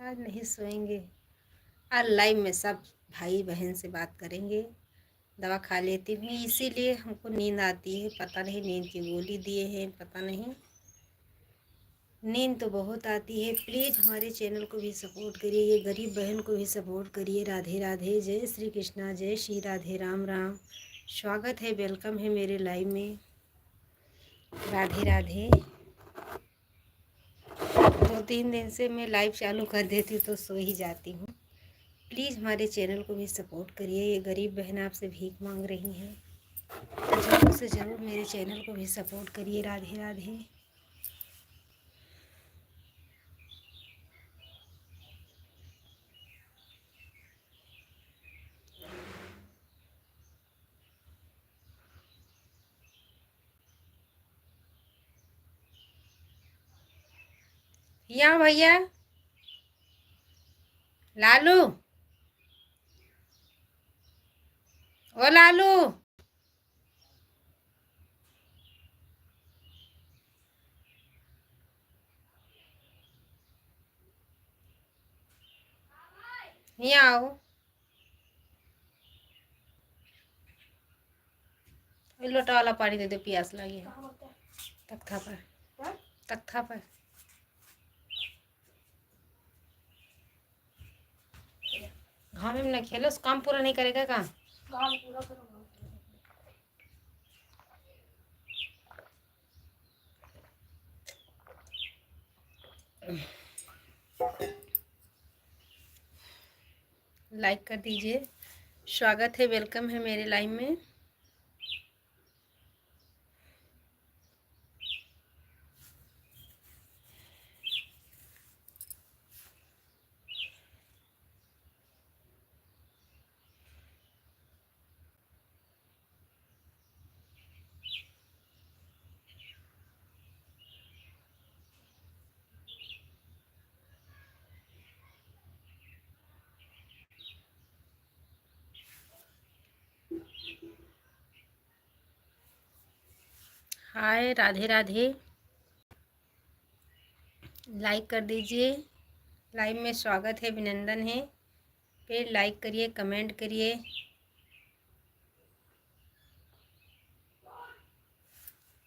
आज नहीं सोएंगे। आज लाइव में सब भाई बहन से बात करेंगे। दवा खा लेती हूँ इसीलिए हमको नींद आती है। पता नहीं नींद की गोली दिए हैं, पता नहीं। नींद तो बहुत आती है। प्लीज़ हमारे चैनल को भी सपोर्ट करिए, ये गरीब बहन को भी सपोर्ट करिए। राधे राधे, जय श्री कृष्णा, जय श्री राधे, राम राम। स्वागत है, वेलकम है मेरे लाइव में। राधे राधे। 2-3 दिन से मैं लाइव चालू कर देती हूँ तो सो ही जाती हूँ। प्लीज़ हमारे चैनल को भी सपोर्ट करिए, ये गरीब बहन आपसे भीख मांग रही हैं। तो ज़रूर से ज़रूर मेरे चैनल को भी सपोर्ट करिए। राधे राधे। यहाँ भैया लालू, ओ लालू, यहाँ आओ। लोटा वाला पानी दे दो, प्यास लगी है। तख्ता पर, तख्ता पर। घाम में न खेलो, काम पूरा नहीं करेगा काम। काम पूरा करो। लाइक कर दीजिए। स्वागत है, वेलकम है मेरे लाइव में। हाय, राधे राधे। लाइक कर दीजिए। लाइव में स्वागत है, अभिनंदन है। फिर लाइक करिए, कमेंट करिए।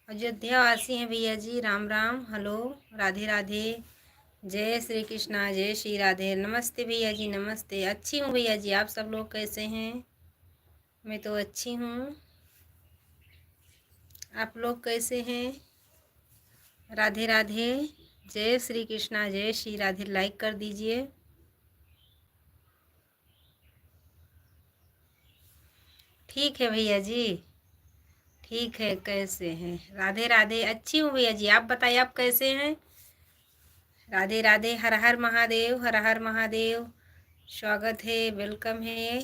अयोध्यावासी हैं भैया जी, राम राम, हेलो, राधे राधे, जय श्री कृष्णा, जय श्री राधे। नमस्ते भैया जी, नमस्ते। अच्छी हूँ भैया जी, आप सब लोग कैसे हैं? मैं तो अच्छी हूँ, आप लोग कैसे हैं? राधे राधे, जय श्री कृष्णा, जय श्री राधे। लाइक कर दीजिए। ठीक है भैया जी, ठीक है। कैसे हैं? राधे राधे, अच्छी हूँ भैया जी, आप बताइए आप कैसे हैं? राधे राधे, हर हर महादेव, हर हर महादेव। स्वागत है, वेलकम है।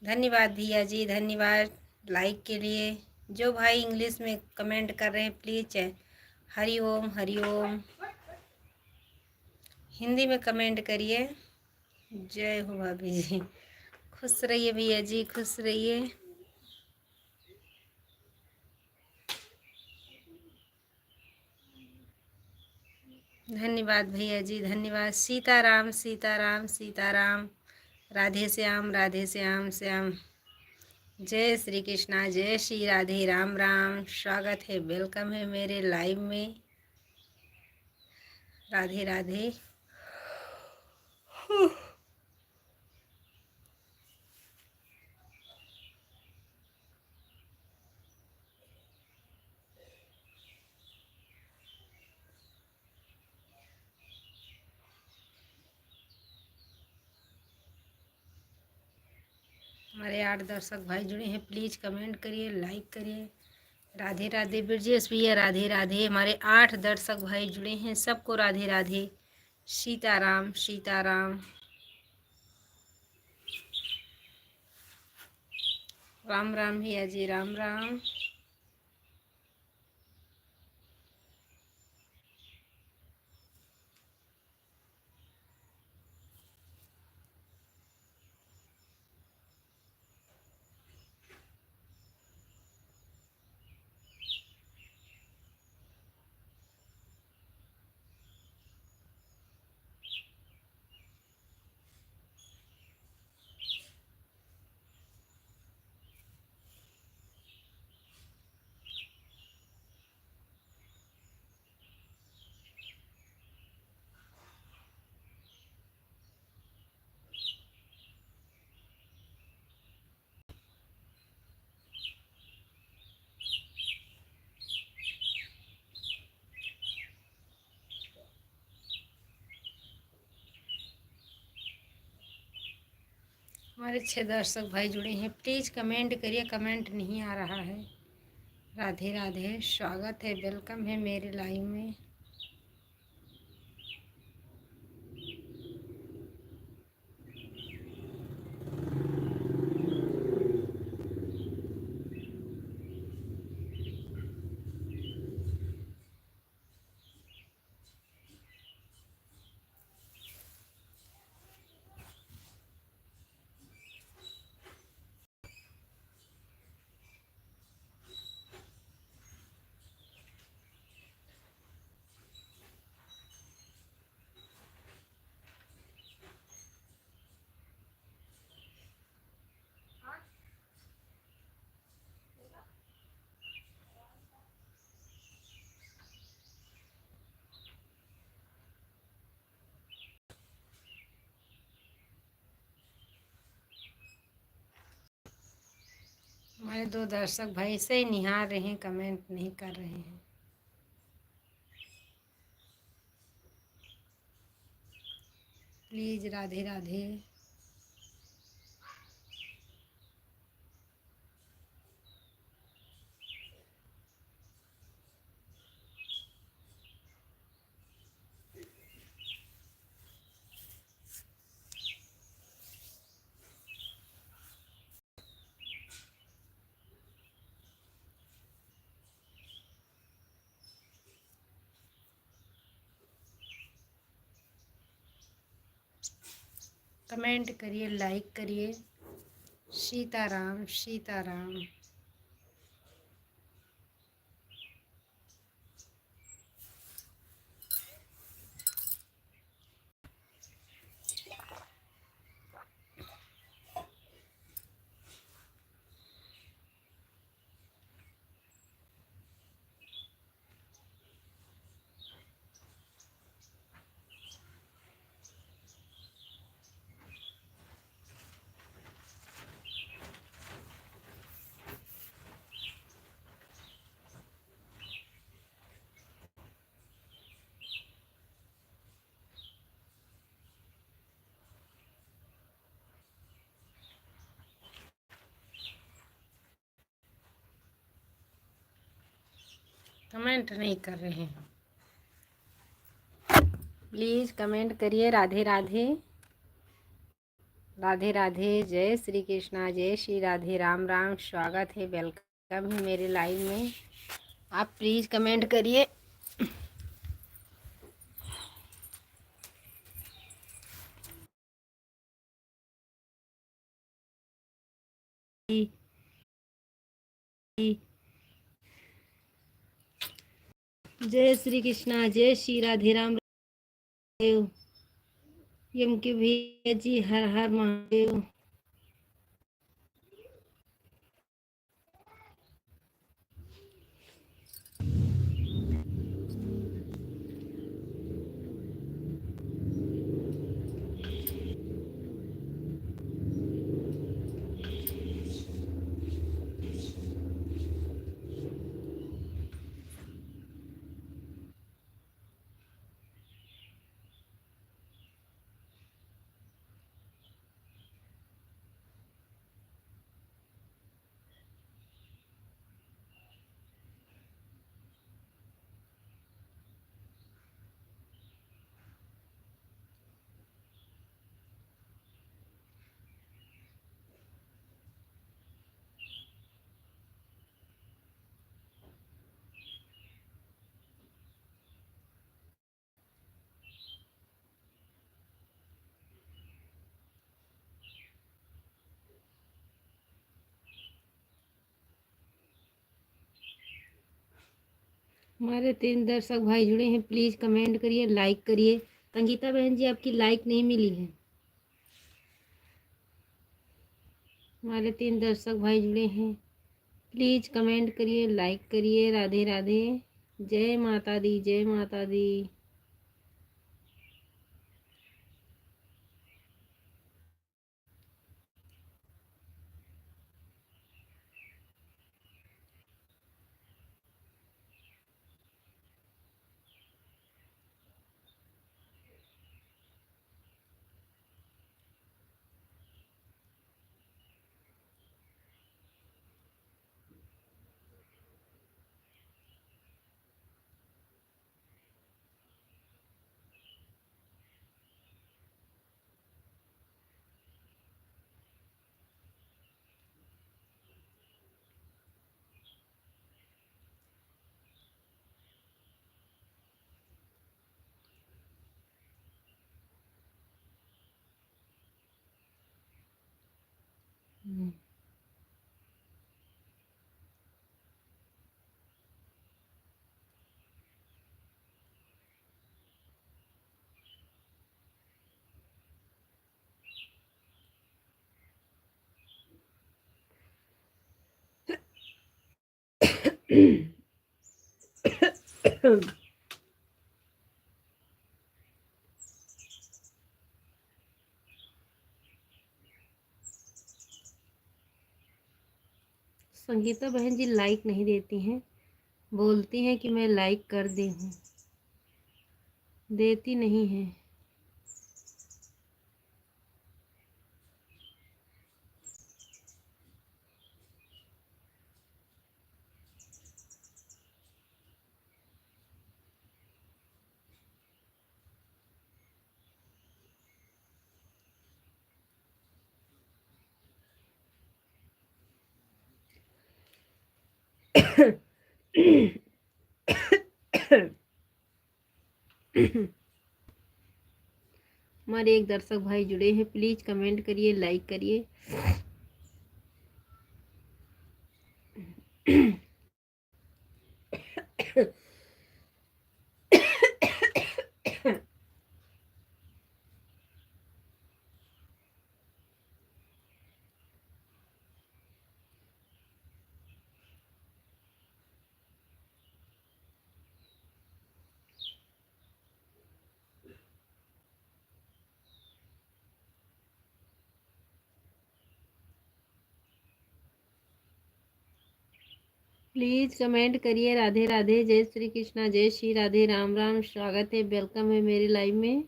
धन्यवाद भैया जी, धन्यवाद लाइक के लिए। जो भाई इंग्लिश में कमेंट कर रहे हैं प्लीज़ हरि ओम, हरि ओम हिंदी में कमेंट करिए। जय हो भाभी जी, खुश रहिए भैया जी, खुश रहिए। धन्यवाद भैया जी, धन्यवाद। सीताराम, सीताराम, सीताराम। राधे श्याम, राधे श्याम, श्याम। जय श्री कृष्णा, जय श्री राधे, राम राम। स्वागत है, वेलकम है मेरे लाइव में। राधे राधे। हमारे 8 दर्शक भाई जुड़े हैं, प्लीज़ कमेंट करिए, लाइक करिए। राधे राधे ब्रजेश भैया, राधे राधे। हमारे 8 दर्शक भाई जुड़े हैं, सबको राधे राधे। सीताराम, सीताराम। राम राम भैया जी, राम राम। हमारे 6 दर्शक भाई जुड़े हैं, प्लीज़ कमेंट करिए, कमेंट नहीं आ रहा है। राधे राधे, स्वागत है, वेलकम है मेरे लाइव में। हमारे 2 दर्शक भाई ऐसे ही निहार रहे हैं, कमेंट नहीं कर रहे हैं। प्लीज़ राधे राधे। कमेंट करिए, लाइक करिए। सीताराम सीताराम। कमेंट नहीं कर रहे हैं, प्लीज़ कमेंट करिए। राधे राधे। राधे राधे, जय श्री कृष्णा, जय श्री राधे, राम राम, स्वागत है, वेलकम है मेरे लाइव में। आप प्लीज़ कमेंट करिए। जय श्री कृष्णा, जय श्री राधे, राम देव। यम के भैया जी, हर हर महादेव। हमारे 3 दर्शक भाई जुड़े हैं, प्लीज़ कमेंट करिए, लाइक करिए। अंकिता बहन जी, आपकी लाइक नहीं मिली है। हमारे 3 दर्शक भाई जुड़े हैं, प्लीज़ कमेंट करिए, लाइक करिए। राधे राधे, जय माता दी, जय माता दी। संगीता बहन जी लाइक नहीं देती हैं, बोलती हैं कि मैं लाइक कर दी हूँ, देती नहीं है। हमारे एक दर्शक भाई जुड़े हैं, प्लीज कमेंट करिए, लाइक करिए। प्लीज कमेंट करिए। राधे राधे, जय श्री कृष्णा, जय श्री राधे, राम राम, स्वागत है, वेलकम है मेरी लाइव में।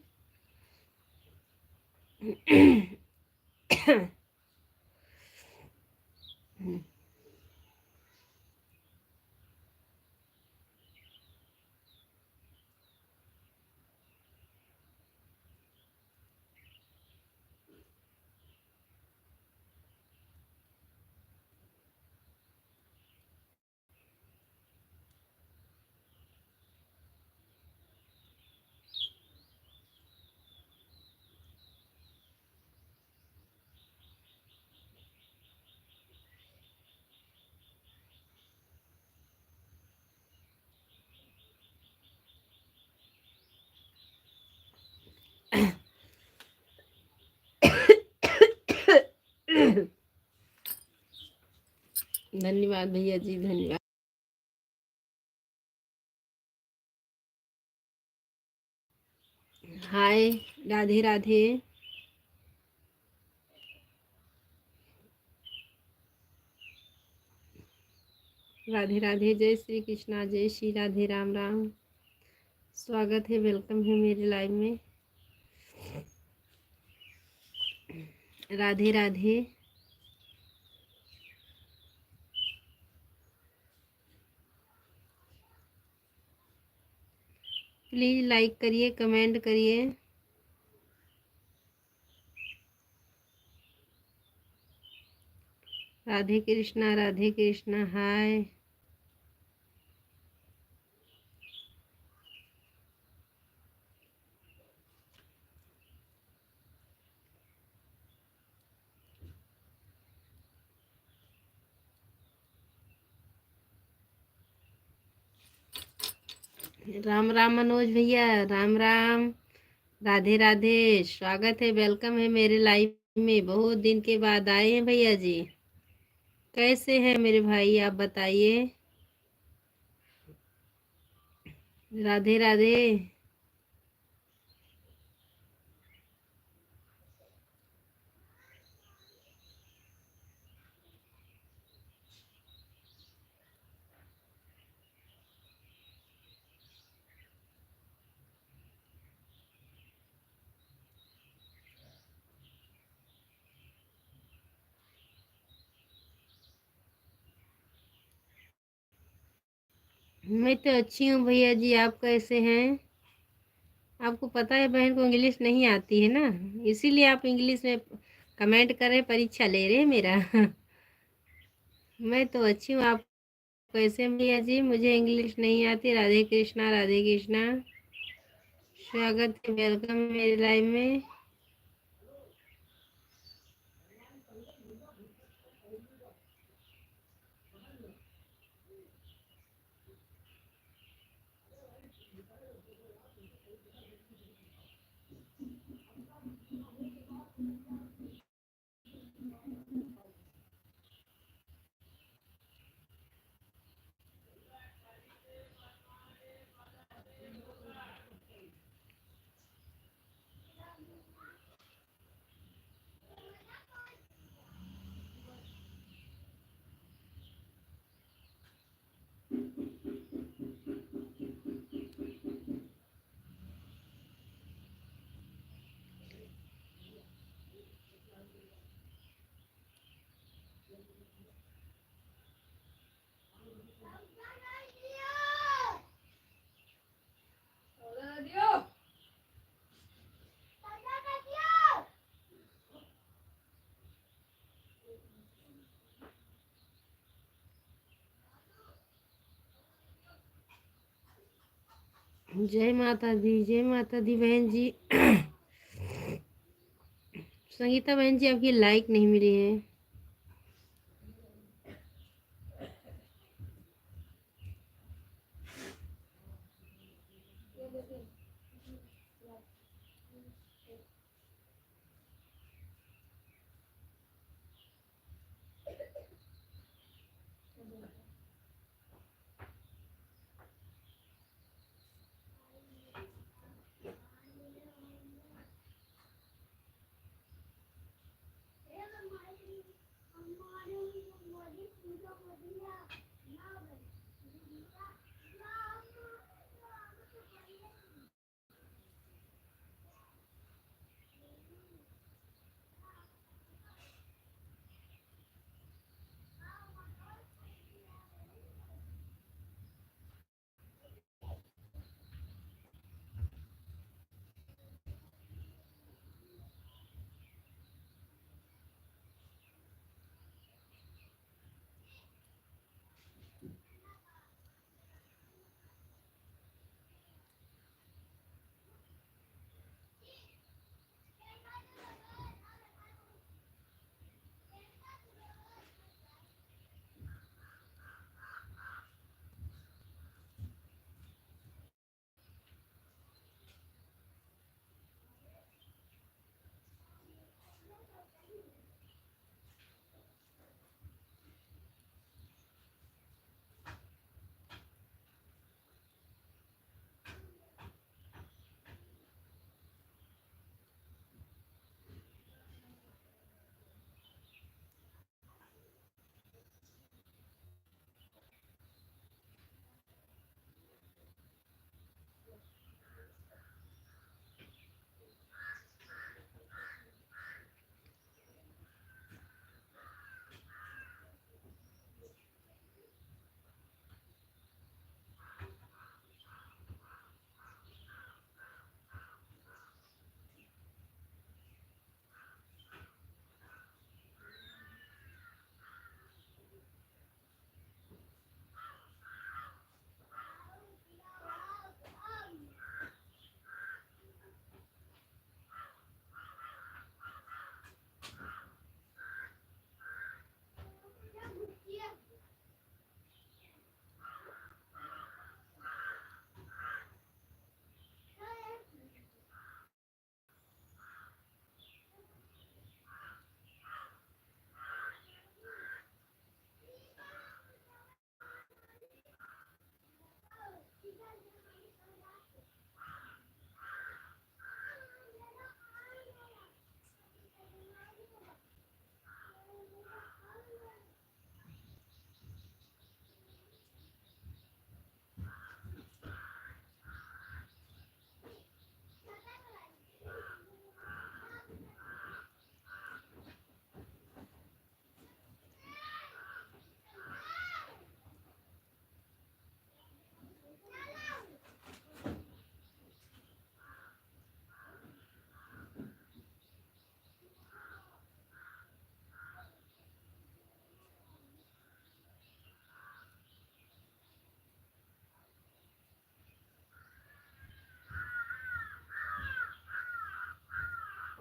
धन्यवाद भैया जी, धन्यवाद। हाय, राधे राधे, राधे राधे, जय श्री कृष्णा, जय श्री राधे, राम राम, स्वागत है, वेलकम है मेरे लाइव में। राधे राधे। प्लीज लाइक करिए, कमेंट करिए। राधे कृष्णा, राधे कृष्णा, हाय। राम राम मनोज भैया, राम राम, राधे राधे, स्वागत है, वेलकम है मेरे लाइव में। बहुत दिन के बाद आए हैं भैया जी, कैसे हैं मेरे भाई, आप बताइए। राधे राधे। मैं तो अच्छी हूँ भैया जी, आप कैसे हैं। आपको पता है बहन को इंग्लिश नहीं आती है ना, इसीलिए आप इंग्लिश में कमेंट कर रहे, परीक्षा ले रहे हैं मेरा। मैं तो अच्छी हूँ, आप कैसे हैं भैया जी। मुझे इंग्लिश नहीं आती। राधे कृष्णा, राधे कृष्णा, स्वागत है, वेलकम मेरे लाइव में। जय माता दी बहन जी। संगीता बहन जी आपकी लाइक नहीं मिली है।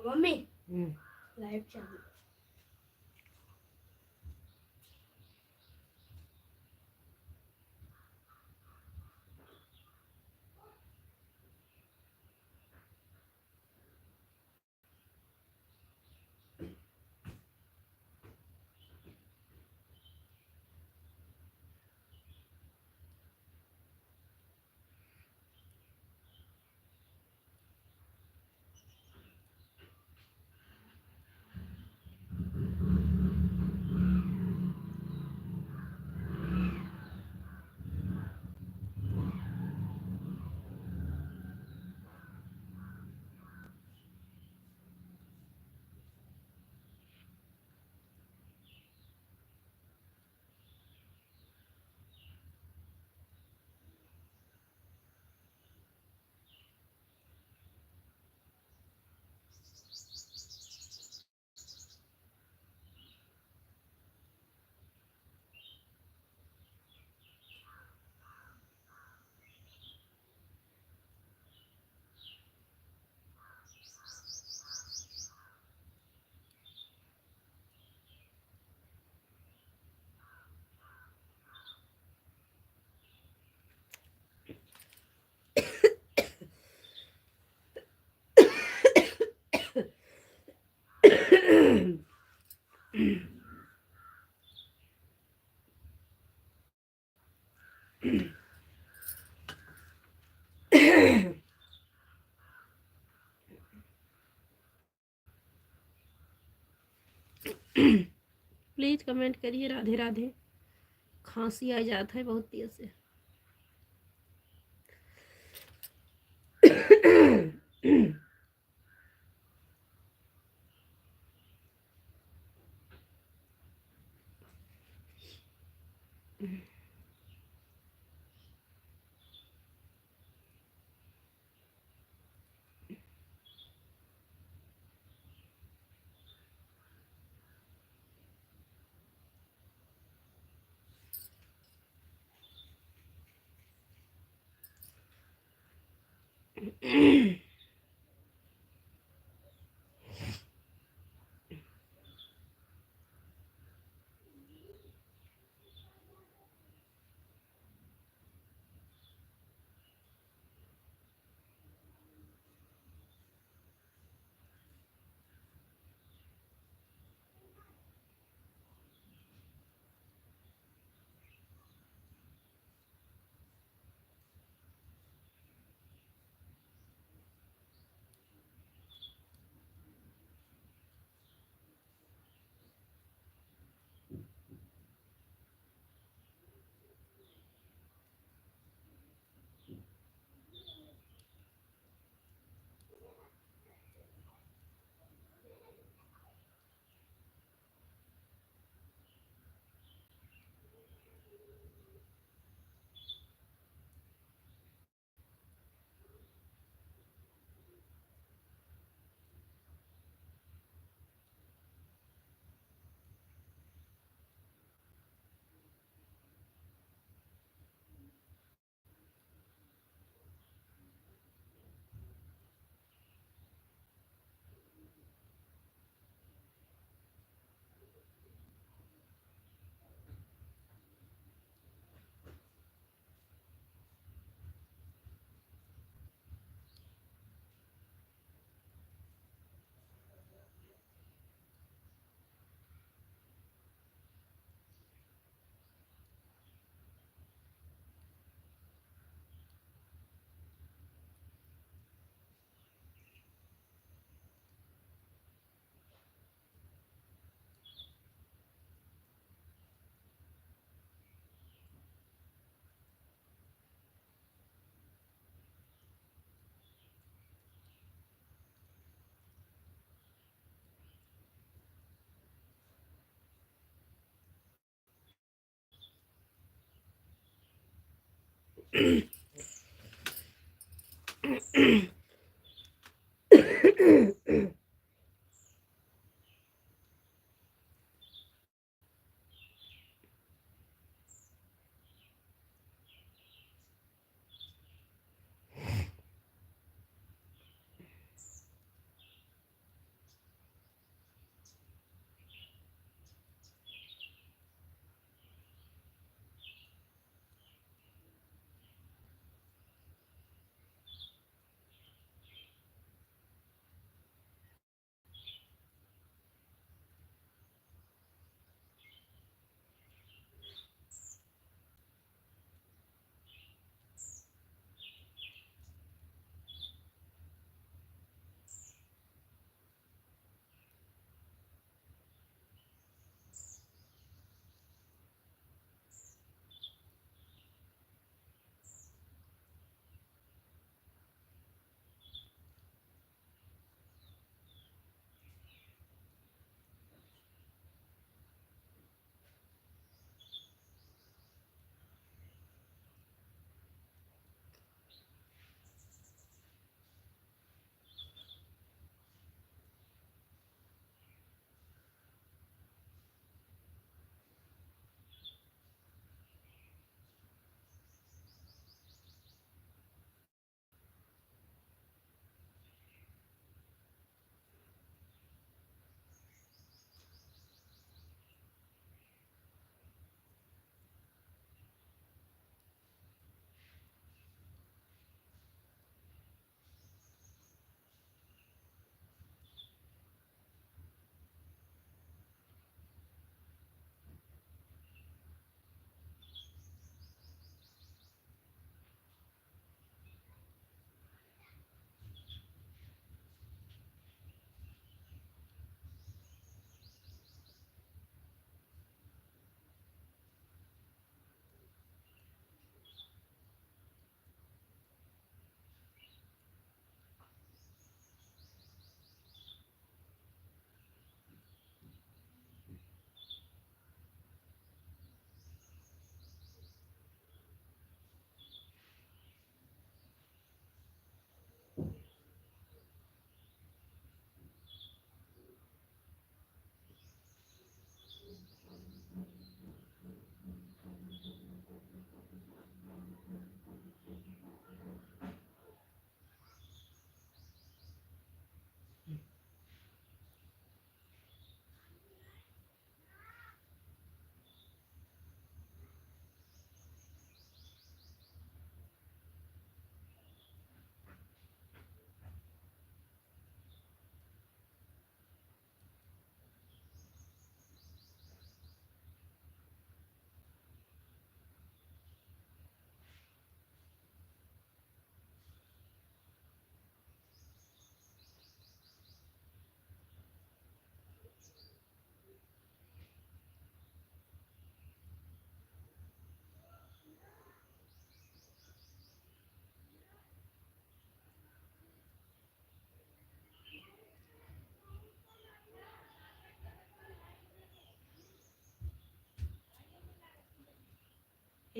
मम्मी लाइट चालू। प्लीज़ कमेंट करिए। राधे राधे। खांसी आ जाता है बहुत तेज से।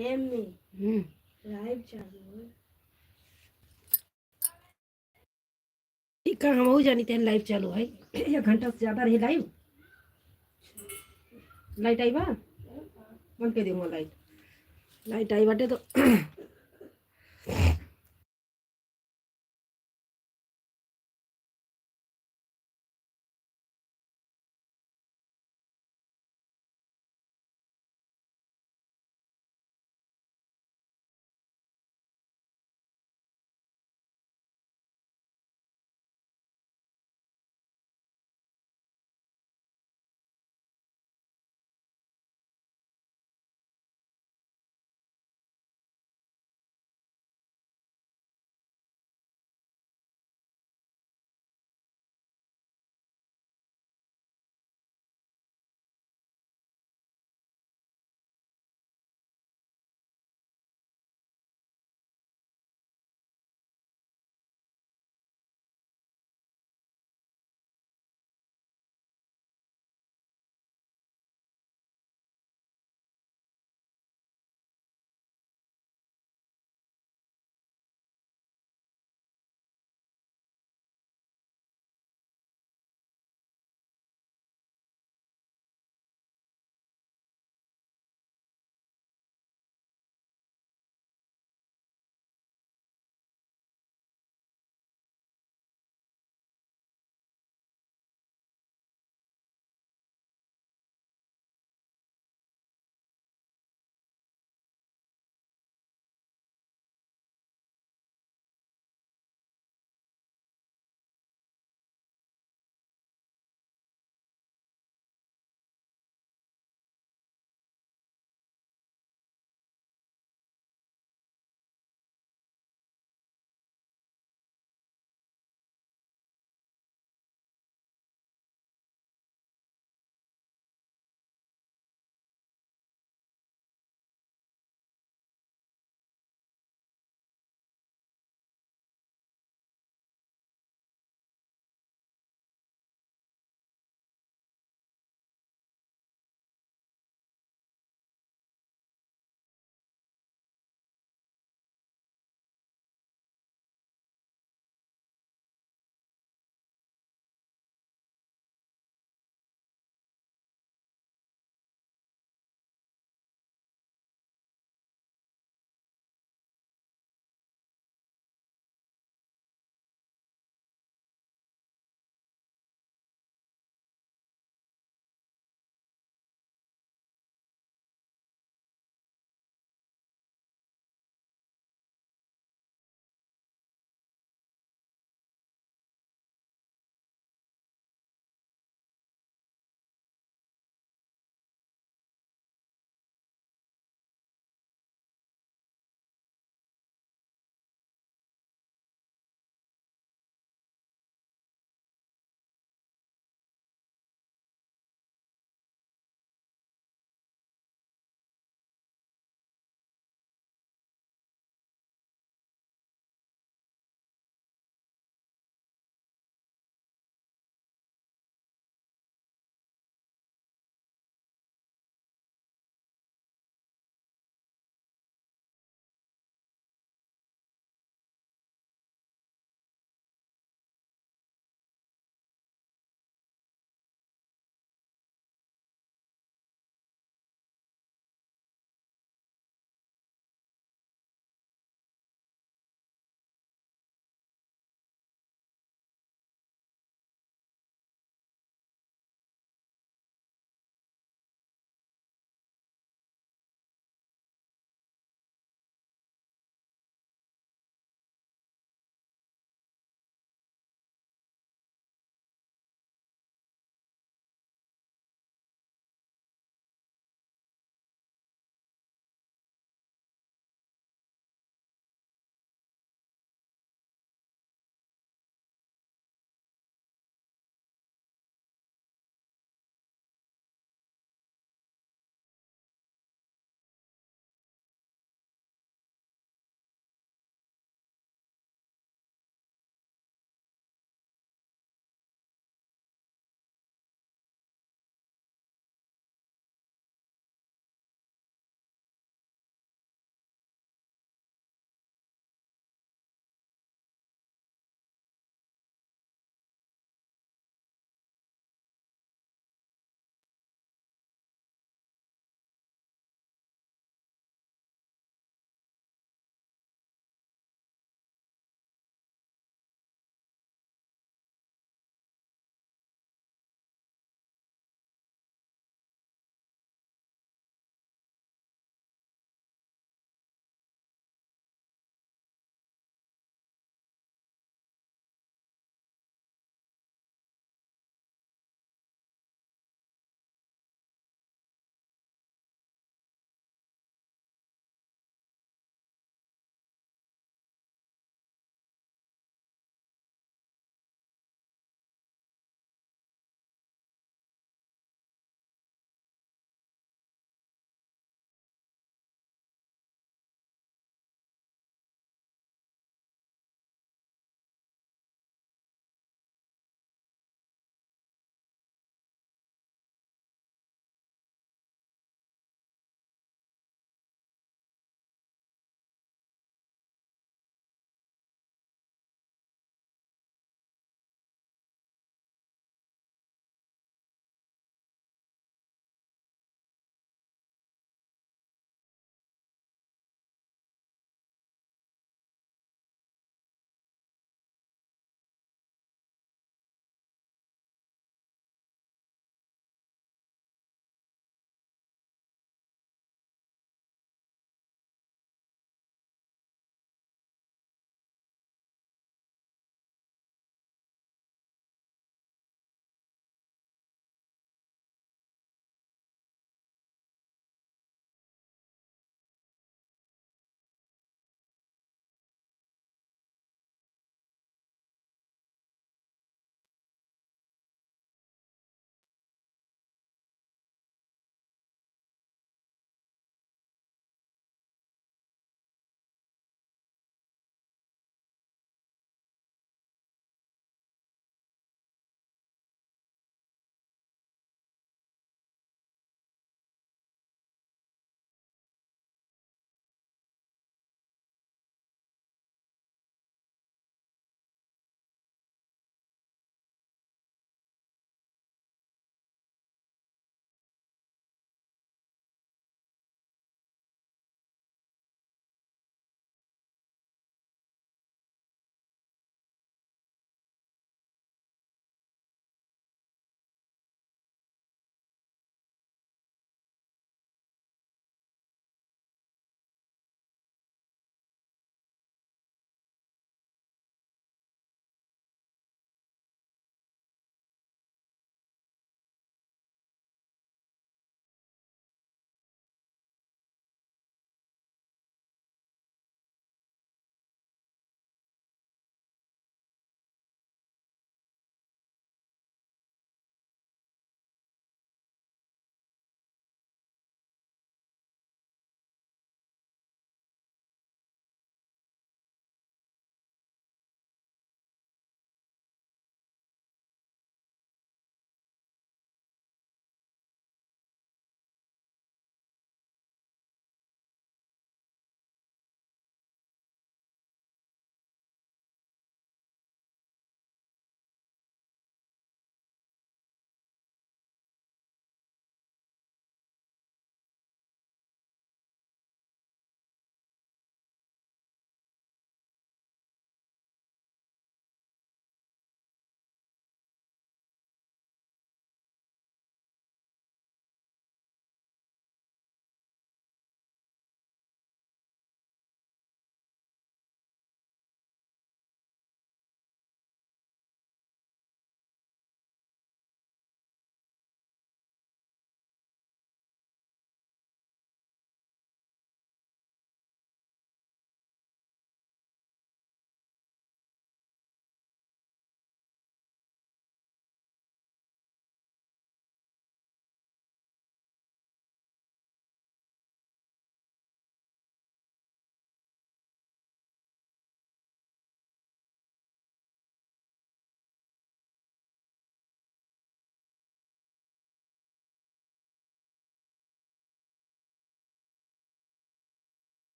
ए मम्मी हम्म, लाइव चालू है। ठीक है, हम हो जानी तेन लाइव चालू है। 1 घंटा से ज़्यादा रही लाइव। लाइट आई बा, बंद कर दूंगा लाइट। लाइट आई बाटे तो